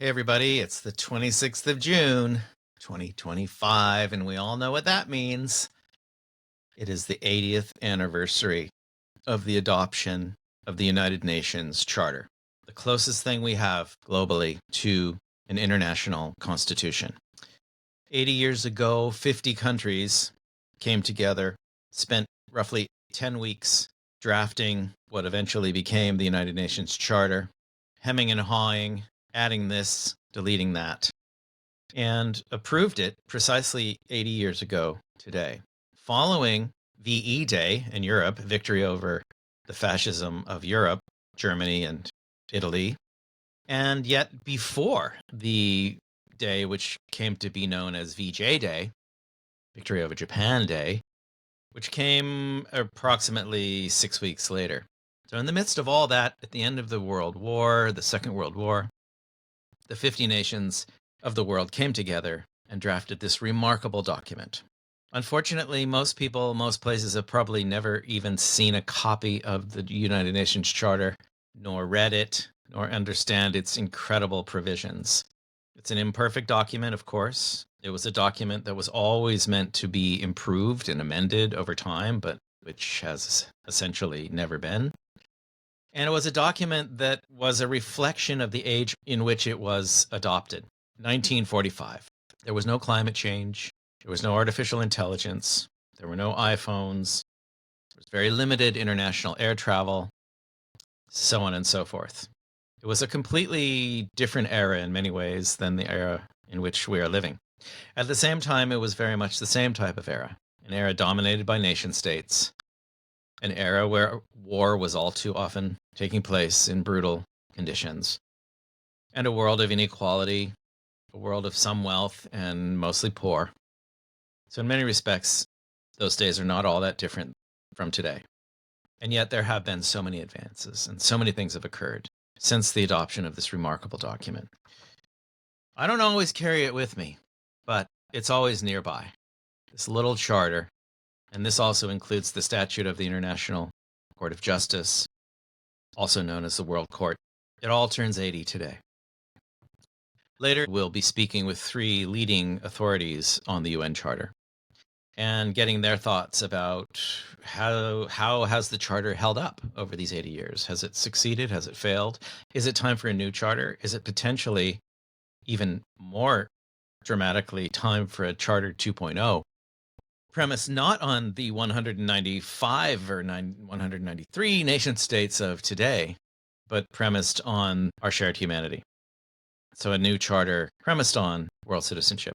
Hey, everybody, it's the 26th of June, 2025, and we all know what that means. It is the 80th anniversary of the adoption of the United Nations Charter, the closest thing we have globally to an international constitution. 80 years ago, 50 countries came together, spent roughly 10 weeks drafting what eventually became the United Nations Charter, hemming and hawing, adding this, deleting that, and approved it precisely 80 years ago today. Following VE Day in Europe, victory over the fascism of Europe, Germany and Italy, and yet before the day which came to be known as VJ Day, Victory over Japan Day, which came approximately 6 weeks later. So in the midst of all that, at the end of the World War, the Second World War, the 50 nations of the world came together and drafted this remarkable document. Unfortunately, most people, most places have probably never even seen a copy of the United Nations Charter, nor read it, nor understand its incredible provisions. It's an imperfect document, of course. It was a document that was always meant to be improved and amended over time, but which has essentially never been. And it was a document that was a reflection of the age in which it was adopted, 1945. There was no climate change. There was no artificial intelligence. There were no iPhones. There was very limited international air travel, so on and so forth. It was a completely different era in many ways than the era in which we are living. At the same time, it was very much the same type of era, an era dominated by nation states, an era where war was all too often taking place in brutal conditions, and a world of inequality, a world of some wealth and mostly poor. So in many respects, those days are not all that different from today. And yet there have been so many advances and so many things have occurred since the adoption of this remarkable document. I don't always carry it with me, but it's always nearby. This little charter, and this also includes the Statute of the International Court of Justice, also known as the World Court. It all turns 80 today. Later, we'll be speaking with 3 leading authorities on the UN Charter and getting their thoughts about how has the charter held up over these 80 years? Has it succeeded? Has it failed? Is it time for a new charter? Is it potentially even more dramatically time for a Charter 2.0? Premised not on the 195 or 193 nation states of today, but premised on our shared humanity. So a new charter premised on world citizenship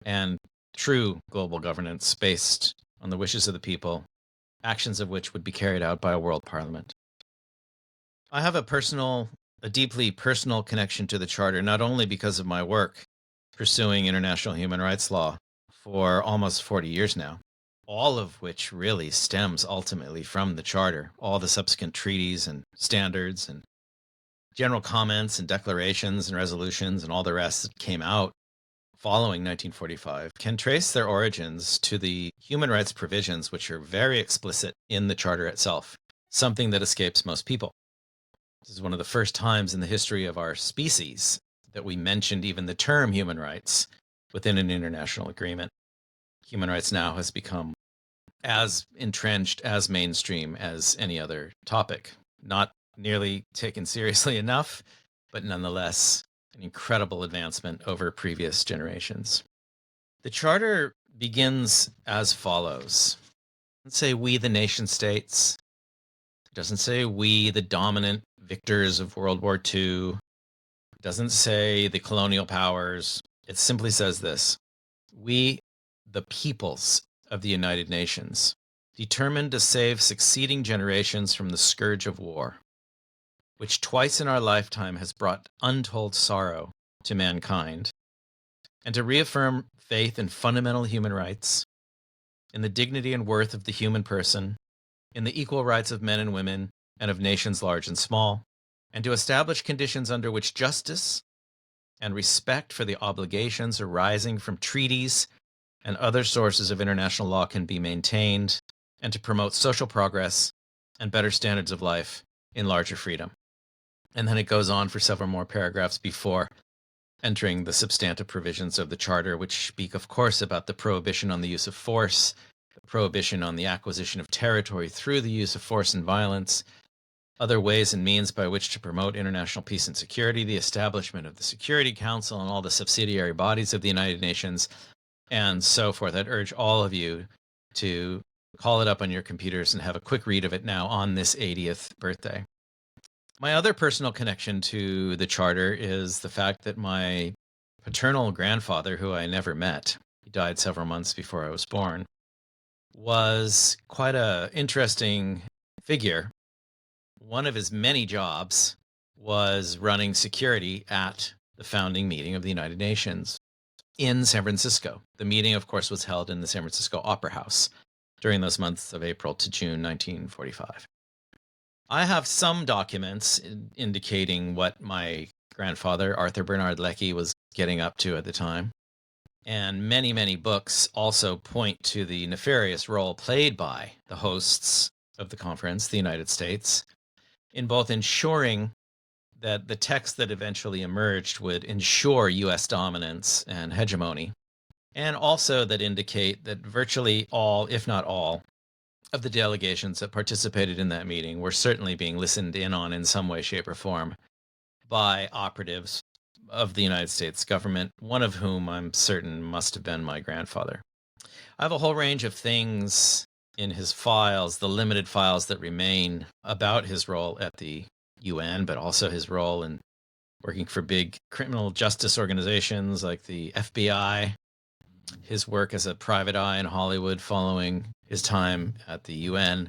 and true global governance based on the wishes of the people, actions of which would be carried out by a world parliament. I have a deeply personal connection to the charter, not only because of my work pursuing international human rights law for almost 40 years now, all of which really stems ultimately from the charter, all the subsequent treaties and standards and general comments and declarations and resolutions and all the rest that came out following 1945 can trace their origins to the human rights provisions, which are very explicit in the charter itself, something that escapes most people. This is one of the first times in the history of our species that we mentioned even the term human rights within an international agreement. Human rights now has become as entrenched, as mainstream as any other topic. Not nearly taken seriously enough, but nonetheless an incredible advancement over previous generations. The Charter begins as follows. It doesn't say we, the nation states. It doesn't say we, the dominant victors of World War II. It doesn't say the colonial powers. It simply says this: we, the peoples of the United Nations, determined to save succeeding generations from the scourge of war, which twice in our lifetime has brought untold sorrow to mankind, and to reaffirm faith in fundamental human rights, in the dignity and worth of the human person, in the equal rights of men and women, and of nations large and small, and to establish conditions under which justice and respect for the obligations arising from treaties and other sources of international law can be maintained, and to promote social progress and better standards of life in larger freedom. And then it goes on for several more paragraphs before entering the substantive provisions of the Charter, which speak, of course, about the prohibition on the use of force, the prohibition on the acquisition of territory through the use of force and violence, other ways and means by which to promote international peace and security, the establishment of the Security Council and all the subsidiary bodies of the United Nations, and so forth. I'd urge all of you to call it up on your computers and have a quick read of it now on this 80th birthday. My other personal connection to the Charter is the fact that my paternal grandfather, who I never met, he died several months before I was born, was quite an interesting figure. One of his many jobs was running security at the founding meeting of the United Nations in San Francisco. The meeting, of course, was held in the San Francisco Opera House during those months of April to June 1945. I have some documents indicating what my grandfather, Arthur Bernard Leckie, was getting up to at the time. And many, many books also point to the nefarious role played by the hosts of the conference, the United States, in both ensuring that the text that eventually emerged would ensure U.S. dominance and hegemony, and also that indicate that virtually all, if not all, of the delegations that participated in that meeting were certainly being listened in on in some way, shape, or form by operatives of the United States government, one of whom I'm certain must have been my grandfather. I have a whole range of things in his files, the limited files that remain, about his role at the UN, but also his role in working for big criminal justice organizations like the FBI, his work as a private eye in Hollywood following his time at the UN,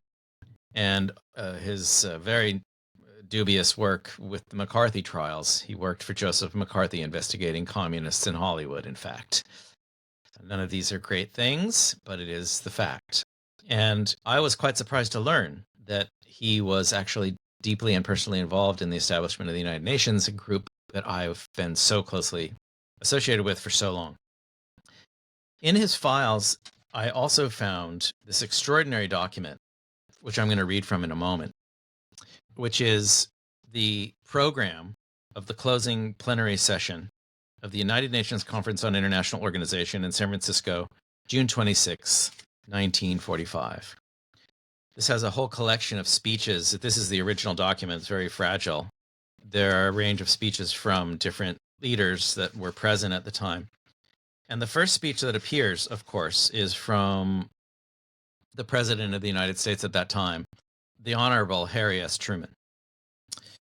and his very dubious work with the McCarthy trials. He worked for Joseph McCarthy investigating communists in Hollywood, in fact. None of these are great things, but it is the fact. And I was quite surprised to learn that he was actually deeply and personally involved in the establishment of the United Nations, a group that I've been so closely associated with for so long. In his files, I also found this extraordinary document, which I'm going to read from in a moment, which is the program of the closing plenary session of the United Nations Conference on International Organization in San Francisco, June 26, 1945. This has a whole collection of speeches. This is the original document. It's very fragile. There are a range of speeches from different leaders that were present at the time. And the first speech that appears, of course, is from the President of the United States at that time, the Honorable Harry S. Truman.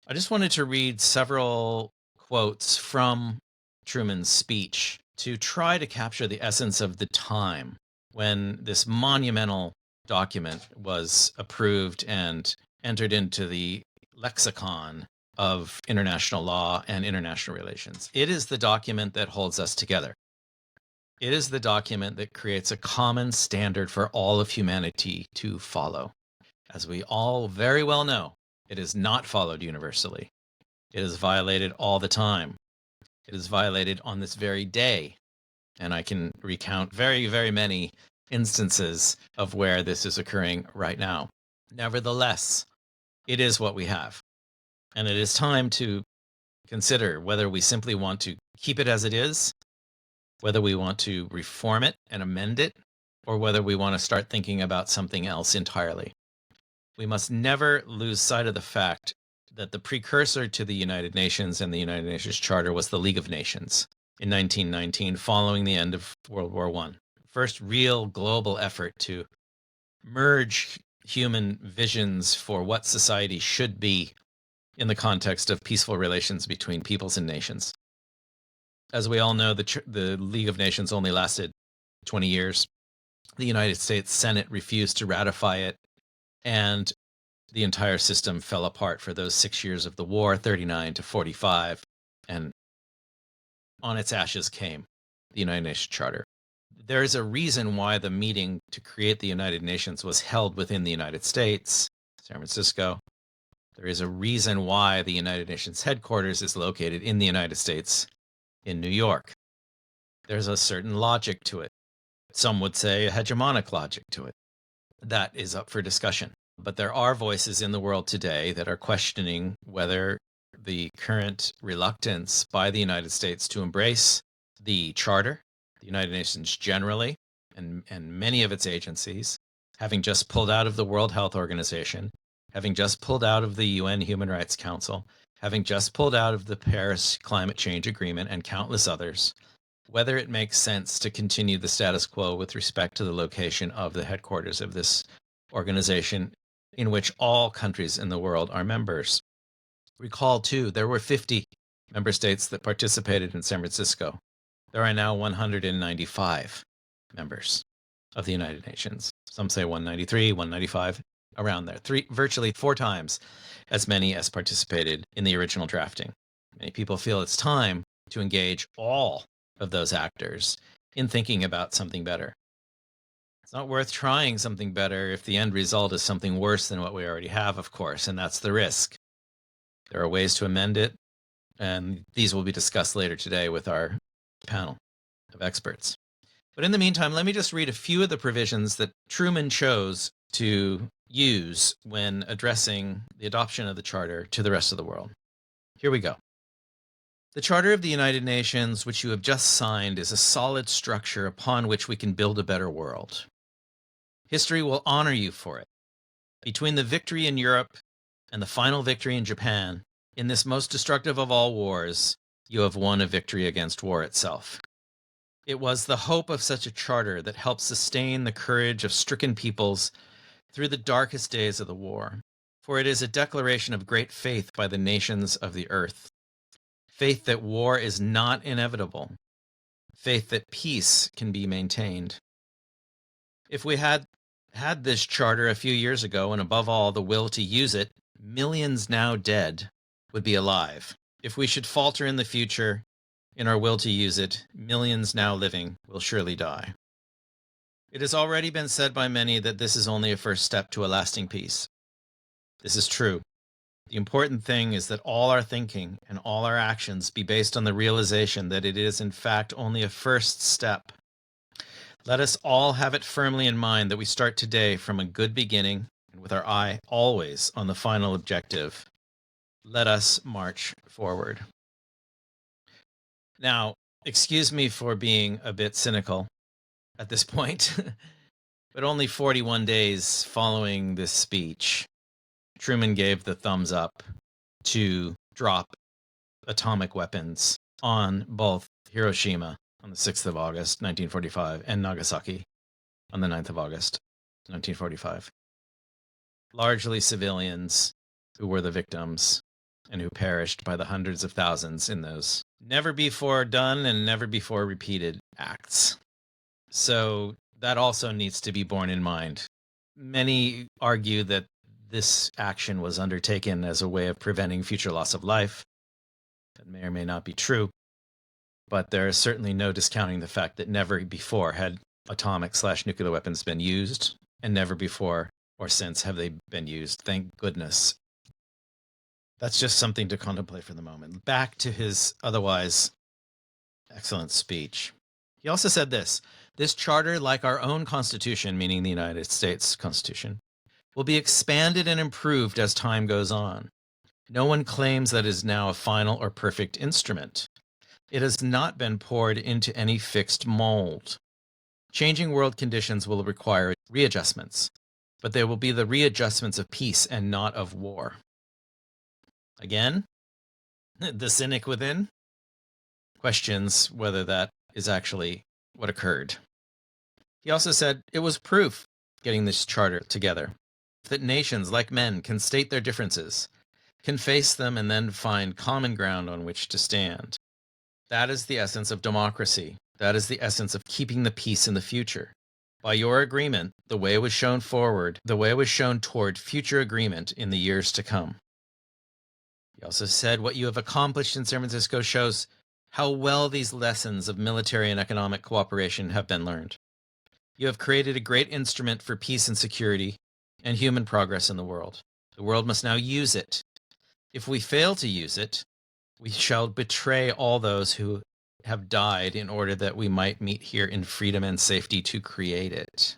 I just wanted to read several quotes from Truman's speech to try to capture the essence of the time when this monumental document was approved and entered into the lexicon of international law and international relations. It is the document that holds us together. It is the document that creates a common standard for all of humanity to follow. As we all very well know, it is not followed universally. It is violated all the time. It is violated on this very day. And I can recount very, very many instances of where this is occurring right now. Nevertheless, it is what we have. And it is time to consider whether we simply want to keep it as it is, whether we want to reform it and amend it, or whether we want to start thinking about something else entirely. We must never lose sight of the fact that the precursor to the United Nations and the United Nations Charter was the League of Nations in 1919, following the end of World War I. First real global effort to merge human visions for what society should be in the context of peaceful relations between peoples and nations. As we all know, the League of Nations only lasted 20 years. The United States Senate refused to ratify it, and the entire system fell apart for those 6 years of the war, 39 to 45, and on its ashes came the United Nations Charter. There is a reason why the meeting to create the United Nations was held within the United States, San Francisco. There is a reason why the United Nations headquarters is located in the United States, in New York. There's a certain logic to it. Some would say a hegemonic logic to it. That is up for discussion. But there are voices in the world today that are questioning whether the current reluctance by the United States to embrace the Charter, the United Nations generally, and many of its agencies, having just pulled out of the World Health Organization, having just pulled out of the UN Human Rights Council, having just pulled out of the Paris Climate Change Agreement and countless others, whether it makes sense to continue the status quo with respect to the location of the headquarters of this organization in which all countries in the world are members. Recall, too, there were 50 member states that participated in San Francisco. There are now 195 members of the United Nations. Some say 193, 195, around there. Virtually 4 times as many as participated in the original drafting. Many people feel it's time to engage all of those actors in thinking about something better. It's not worth trying something better if the end result is something worse than what we already have, of course, and that's the risk. There are ways to amend it, and these will be discussed later today with our panel of experts. But in the meantime, let me just read a few of the provisions that Truman chose to use when addressing the adoption of the Charter to the rest of the world. Here we go. The Charter of the United Nations, which you have just signed, is a solid structure upon which we can build a better world. History will honor you for it. Between the victory in Europe and the final victory in Japan, in this most destructive of all wars, you have won a victory against war itself. It was the hope of such a charter that helped sustain the courage of stricken peoples through the darkest days of the war, for it is a declaration of great faith by the nations of the earth. Faith that war is not inevitable. Faith that peace can be maintained. If we had this charter a few years ago, and above all, the will to use it, millions now dead would be alive. If we should falter in the future in our will to use it, millions now living will surely die. It has already been said by many that this is only a first step to a lasting peace. This is true. The important thing is that all our thinking and all our actions be based on the realization that it is in fact only a first step. Let us all have it firmly in mind that we start today from a good beginning and with our eye always on the final objective. Let us march forward. Now, excuse me for being a bit cynical at this point, but only 41 days following this speech, Truman gave the thumbs up to drop atomic weapons on both Hiroshima on the 6th of August, 1945, and Nagasaki on the 9th of August, 1945. Largely civilians who were the victims and who perished by the hundreds of thousands in those never before done and never before repeated acts. So that also needs to be borne in mind. Many argue that this action was undertaken as a way of preventing future loss of life. That may or may not be true, but there is certainly no discounting the fact that never before had atomic/nuclear weapons been used, and never before or since have they been used, thank goodness. That's just something to contemplate for the moment. Back to his otherwise excellent speech. He also said this charter, like our own Constitution, meaning the United States Constitution, will be expanded and improved as time goes on. No one claims that it is now a final or perfect instrument. It has not been poured into any fixed mold. Changing world conditions will require readjustments, but they will be the readjustments of peace and not of war. Again, the cynic within questions whether that is actually what occurred. He also said it was proof, getting this charter together, that nations, like men, can state their differences, can face them, and then find common ground on which to stand. That is the essence of democracy. That is the essence of keeping the peace in the future. By your agreement, the way was shown forward, the way was shown toward future agreement in the years to come. He also said what you have accomplished in San Francisco shows how well these lessons of military and economic cooperation have been learned. You have created a great instrument for peace and security and human progress in the world. The world must now use it. If we fail to use it, we shall betray all those who have died in order that we might meet here in freedom and safety to create it.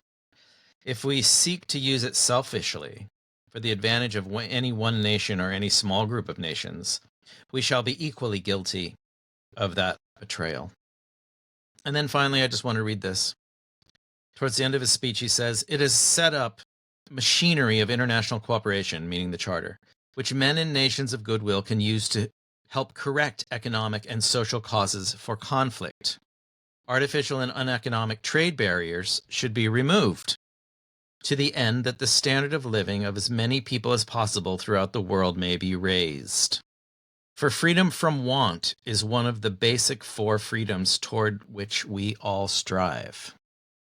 If we seek to use it selfishly, for the advantage of any one nation or any small group of nations, we shall be equally guilty of that betrayal. And then finally, I just want to read this. Towards the end of his speech, he says, "It has set up machinery of international cooperation," meaning the Charter, "which men and nations of goodwill can use to help correct economic and social causes for conflict. Artificial and uneconomic trade barriers should be removed to the end that the standard of living of as many people as possible throughout the world may be raised. For freedom from want is one of the basic 4 freedoms toward which we all strive.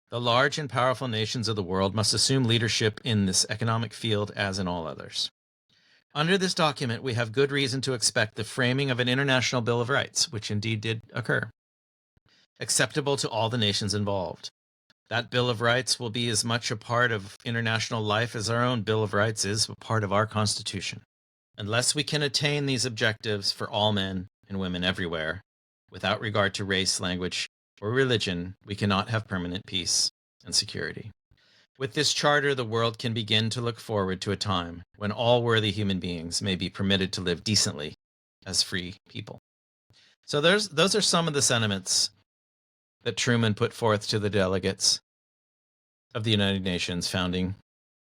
The large and powerful nations of the world must assume leadership in this economic field as in all others. Under this document, we have good reason to expect the framing of an international Bill of Rights, which indeed did occur, acceptable to all the nations involved. That Bill of Rights will be as much a part of international life as our own Bill of Rights is a part of our Constitution. Unless we can attain these objectives for all men and women everywhere, without regard to race, language, or religion, we cannot have permanent peace and security. With this charter, the world can begin to look forward to a time when all worthy human beings may be permitted to live decently as free people." So those are some of the sentiments that Truman put forth to the delegates of the United Nations founding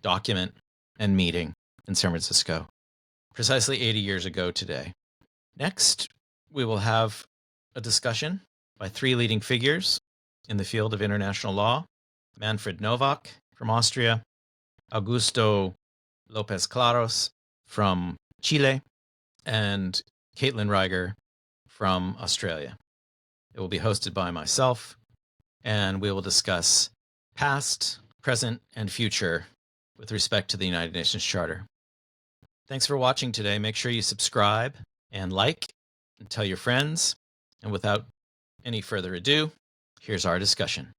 document and meeting in San Francisco, precisely 80 years ago today. Next, we will have a discussion by 3 leading figures in the field of international law: Manfred Novak from Austria, Augusto Lopez Claros from Chile, and Caitlin Reiger from Australia. It will be hosted by myself, and we will discuss past, present, and future with respect to the United Nations Charter. Thanks for watching today. Make sure you subscribe and like and tell your friends. And without any further ado, here's our discussion.